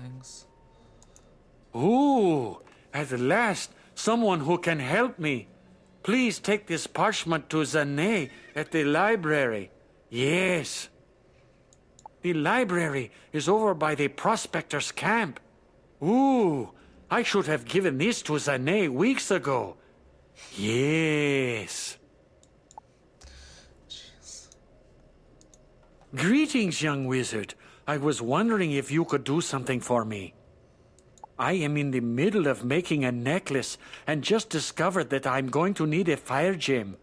things. Ooh, at last, someone who can help me. Please take this parchment to Zané at the library. Yes. The library is over by the prospector's camp. Ooh, I should have given this to Zané weeks ago. Yes. Jeez. Greetings, young wizard. I was wondering if you could do something for me. I am in the middle of making a necklace and just discovered that I'm going to need a fire gem.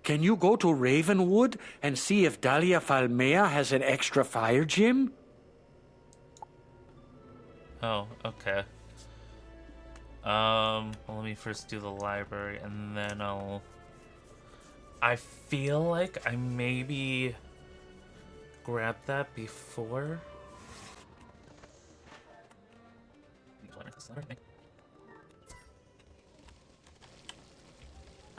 Can you go to Ravenwood and see if Dahlia Falmea has an extra fire gem? Oh, okay. Well, let me first do the library, and then I feel like I maybe grabbed that before.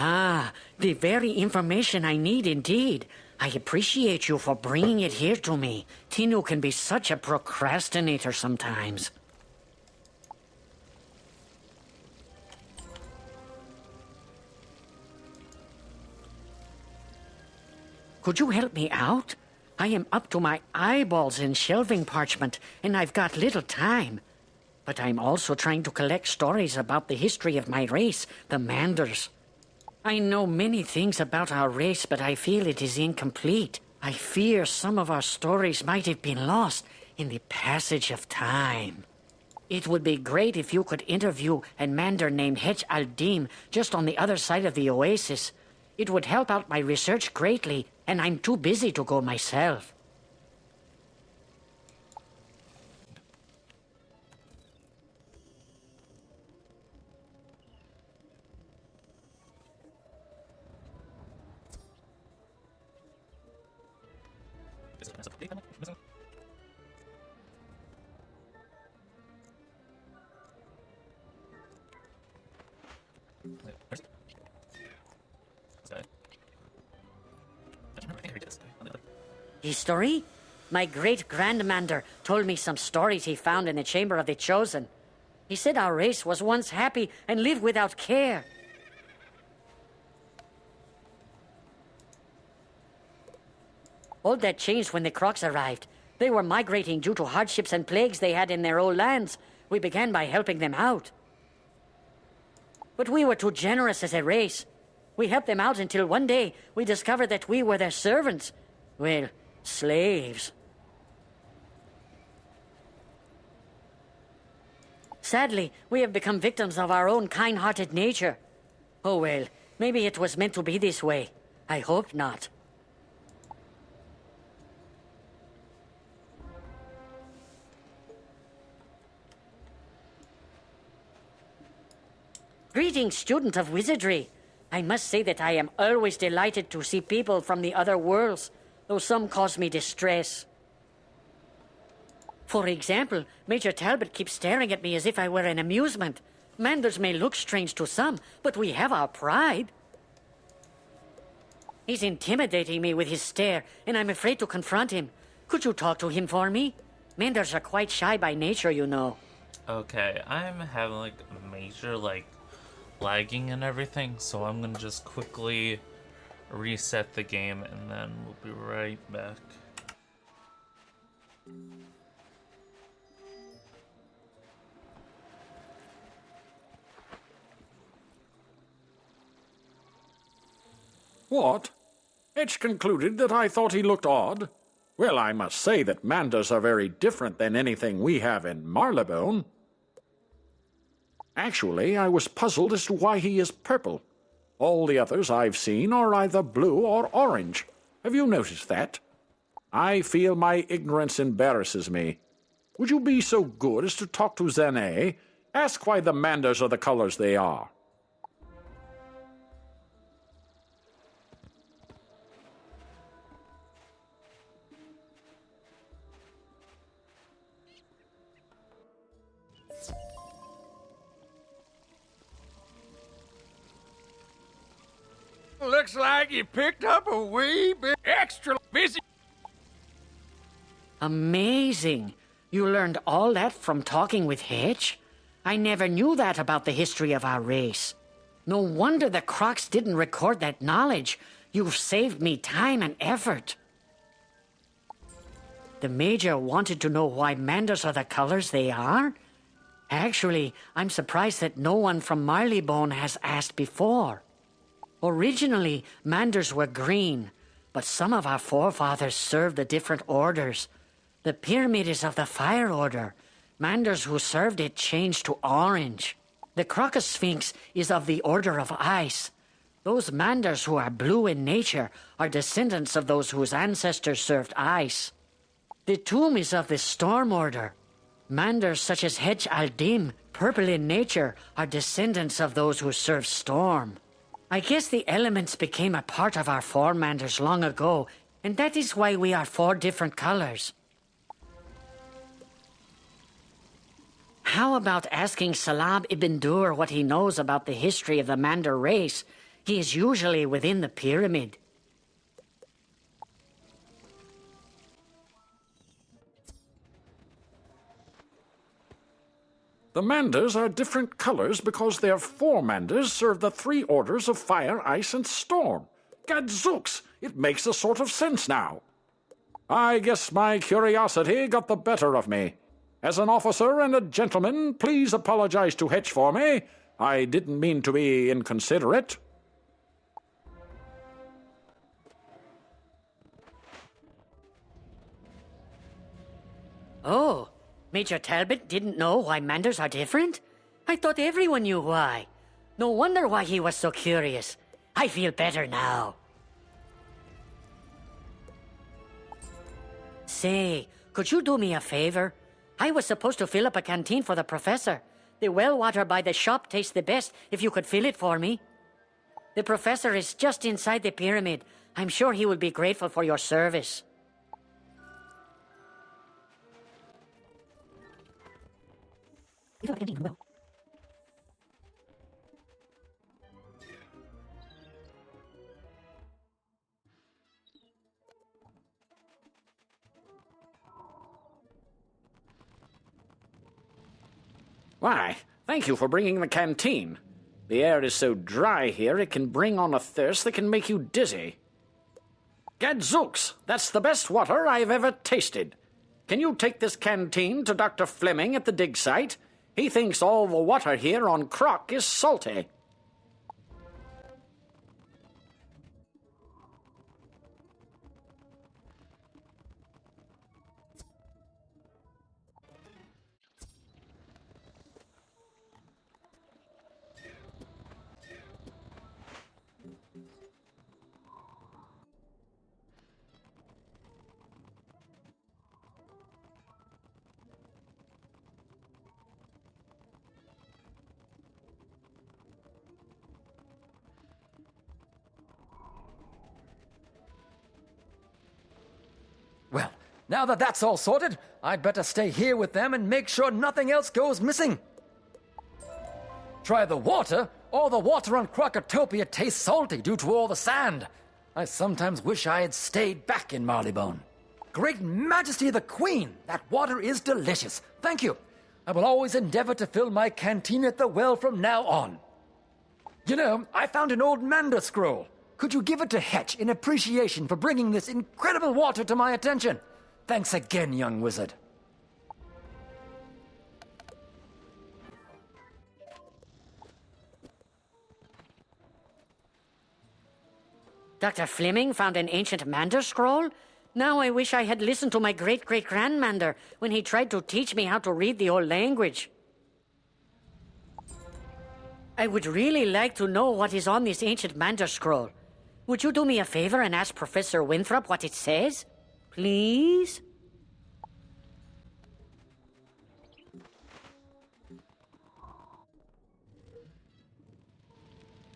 Ah, the very information I need indeed. I appreciate you for bringing it here to me. Tinu can be such a procrastinator sometimes. Could you help me out? I am up to my eyeballs in shelving parchment, and I've got little time. But I'm also trying to collect stories about the history of my race, the Manders. I know many things about our race, but I feel it is incomplete. I fear some of our stories might have been lost in the passage of time. It would be great if you could interview a Mander named Hech Aldim just on the other side of the oasis. It would help out my research greatly, and I'm too busy to go myself. History? My great-grandmander told me some stories he found in the Chamber of the Chosen. He said our race was once happy and lived without care. All that changed when the Crocs arrived. They were migrating due to hardships and plagues they had in their old lands. We began by helping them out. But we were too generous as a race. We helped them out until one day we discovered that we were their servants. Well, slaves. Sadly, we have become victims of our own kind-hearted nature. Oh well, maybe it was meant to be this way. I hope not. Greetings, student of wizardry. I must say that I am always delighted to see people from the other worlds, though some cause me distress. For example, Major Talbot keeps staring at me as if I were an amusement. Manders may look strange to some, but we have our pride. He's intimidating me with his stare, and I'm afraid to confront him. Could you talk to him for me? Manders are quite shy by nature, you know. Okay, I'm having major lagging and everything, so I'm gonna just quickly reset the game and then we'll be right back. What? Etch concluded that I thought he looked odd? Well, I must say that Manders are very different than anything we have in Marylebone. Actually, I was puzzled as to why he is purple. All the others I've seen are either blue or orange. Have you noticed that? I feel my ignorance embarrasses me. Would you be so good as to talk to Zané? Ask why the Manders are the colors they are. Looks like you picked up a wee bit extra busy. Amazing. You learned all that from talking with Hedge? I never knew that about the history of our race. No wonder the Crocs didn't record that knowledge. You've saved me time and effort. The Major wanted to know why manders are the colors they are? Actually, I'm surprised that no one from Marleybone has asked before. Originally, manders were green, but some of our forefathers served the different orders. The pyramid is of the fire order. Manders who served it changed to orange. The Crocus Sphinx is of the order of ice. Those manders who are blue in nature are descendants of those whose ancestors served ice. The tomb is of the storm order. Manders such as Hedge al-Dim, purple in nature, are descendants of those who served storm. I guess the elements became a part of our four-manders long ago, and that is why we are four different colors. How about asking Salab ibn Dur what he knows about the history of the Mander race? He is usually within the pyramid. The manders are different colors because their four manders serve the three orders of fire, ice, and storm. Gadzooks, it makes a sort of sense now. I guess my curiosity got the better of me. As an officer and a gentleman, please apologize to Hetch for me. I didn't mean to be inconsiderate. Oh, Major Talbot didn't know why manders are different? I thought everyone knew why. No wonder why he was so curious. I feel better now. Say, could you do me a favor? I was supposed to fill up a canteen for the professor. The well water by the shop tastes the best if you could fill it for me. The professor is just inside the pyramid. I'm sure he will be grateful for your service. Why, thank you for bringing the canteen. The air is so dry here it can bring on a thirst that can make you dizzy. Gadzooks, that's the best water I've ever tasted. Can you take this canteen to Dr. Fleming at the dig site? He thinks all the water here on Croc is salty. Well, now that that's all sorted, I'd better stay here with them and make sure nothing else goes missing. Try the water. All the water on Crocotopia tastes salty due to all the sand. I sometimes wish I had stayed back in Marleybone. Great Majesty of the Queen, that water is delicious. Thank you. I will always endeavor to fill my canteen at the well from now on. You know, I found an old Mander scroll. Could you give it to Hetch in appreciation for bringing this incredible water to my attention? Thanks again, young wizard. Dr. Fleming found an ancient Mander scroll? Now I wish I had listened to my great-great-grandmander when he tried to teach me how to read the old language. I would really like to know what is on this ancient Mander scroll. Would you do me a favor and ask Professor Winthrop what it says? Please?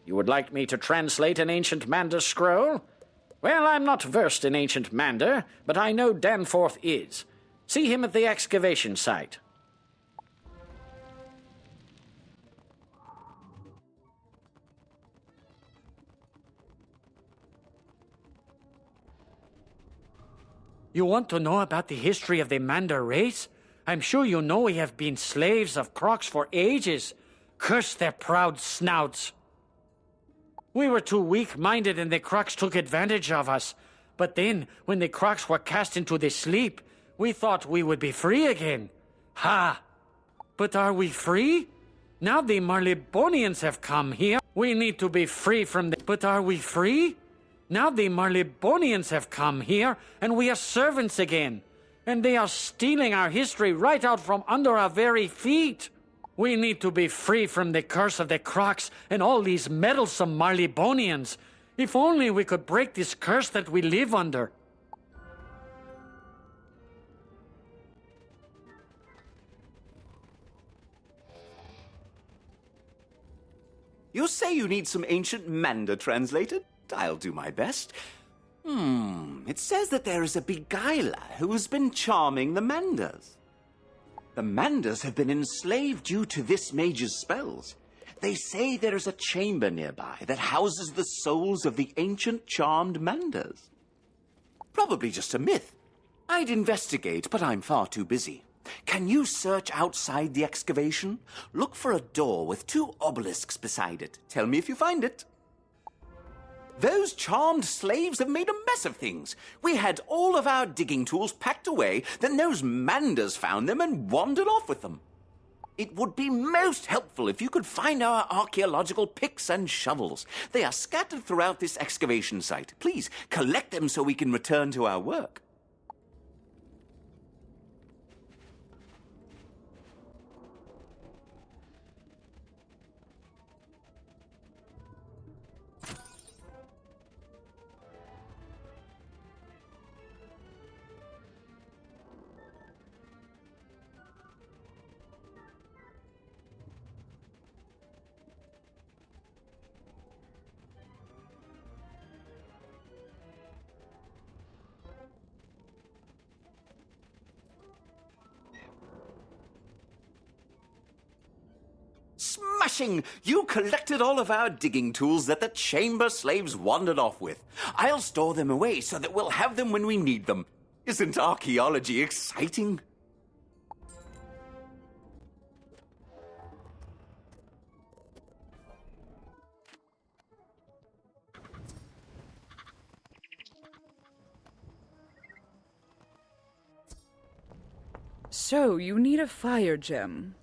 You would like me to translate an ancient Mander scroll? Well, I'm not versed in ancient Mander, but I know Danforth is. See him at the excavation site. You want to know about the history of the Mander race? I'm sure you know we have been slaves of crocs for ages. Curse their proud snouts. We were too weak-minded and the crocs took advantage of us. But then, when the crocs were cast into the sleep, we thought we would be free again. Ha! But are we free? Now the Marleybonians have come here. We need to be free from the... But are we free? Now the Marleybonians have come here, and we are servants again. And they are stealing our history right out from under our very feet. We need to be free from the curse of the crocs and all these meddlesome Marleybonians. If only we could break this curse that we live under. You say you need some ancient Mander translated? I'll do my best. It says that there is a beguiler who has been charming the Manders. The Manders have been enslaved due to this mage's spells. They say there is a chamber nearby that houses the souls of the ancient charmed Manders. Probably just a myth. I'd investigate, but I'm far too busy. Can you search outside the excavation? Look for a door with 2 obelisks beside it. Tell me if you find it. Those charmed slaves have made a mess of things. We had all of our digging tools packed away, then those Manders found them and wandered off with them. It would be most helpful if you could find our archaeological picks and shovels. They are scattered throughout this excavation site. Please, collect them so we can return to our work. Smashing! You collected all of our digging tools that the chamber slaves wandered off with. I'll store them away so that we'll have them when we need them. Isn't archaeology exciting? So, you need a fire gem.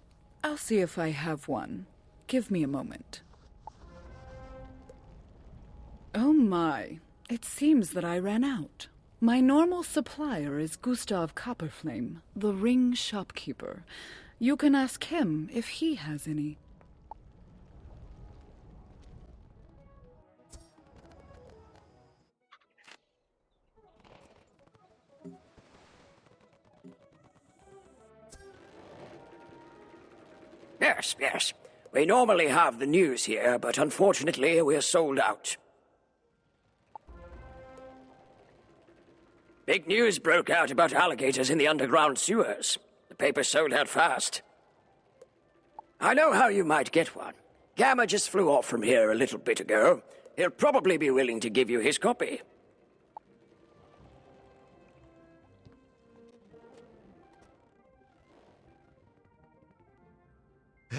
I'll see if I have one. Give me a moment. Oh my, it seems that I ran out. My normal supplier is Gustav Copperflame, the ring shopkeeper. You can ask him if he has any. Yes. We normally have the news here, but unfortunately we're sold out. Big news broke out about alligators in the underground sewers. The paper sold out fast. I know how you might get one. Gamma just flew off from here a little bit ago. He'll probably be willing to give you his copy.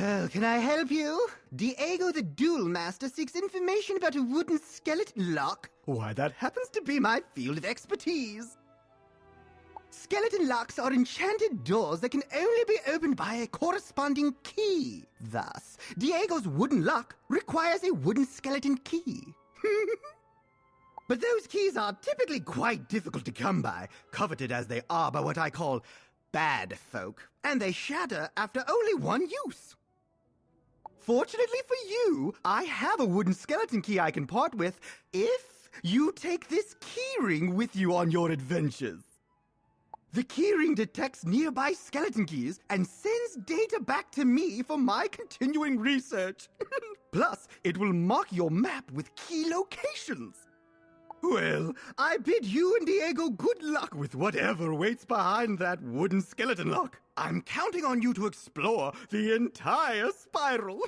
Oh, can I help you? Diego the Duel Master seeks information about a wooden skeleton lock. Why, that happens to be my field of expertise. Skeleton locks are enchanted doors that can only be opened by a corresponding key. Thus, Diego's wooden lock requires a wooden skeleton key. But those keys are typically quite difficult to come by, coveted as they are by what I call bad folk, and they shatter after only one use. Fortunately for you, I have a wooden skeleton key I can part with if you take this keyring with you on your adventures. The keyring detects nearby skeleton keys and sends data back to me for my continuing research. Plus, it will mark your map with key locations. Well, I bid you and Diego good luck with whatever waits behind that wooden skeleton lock. I'm counting on you to explore the entire spiral.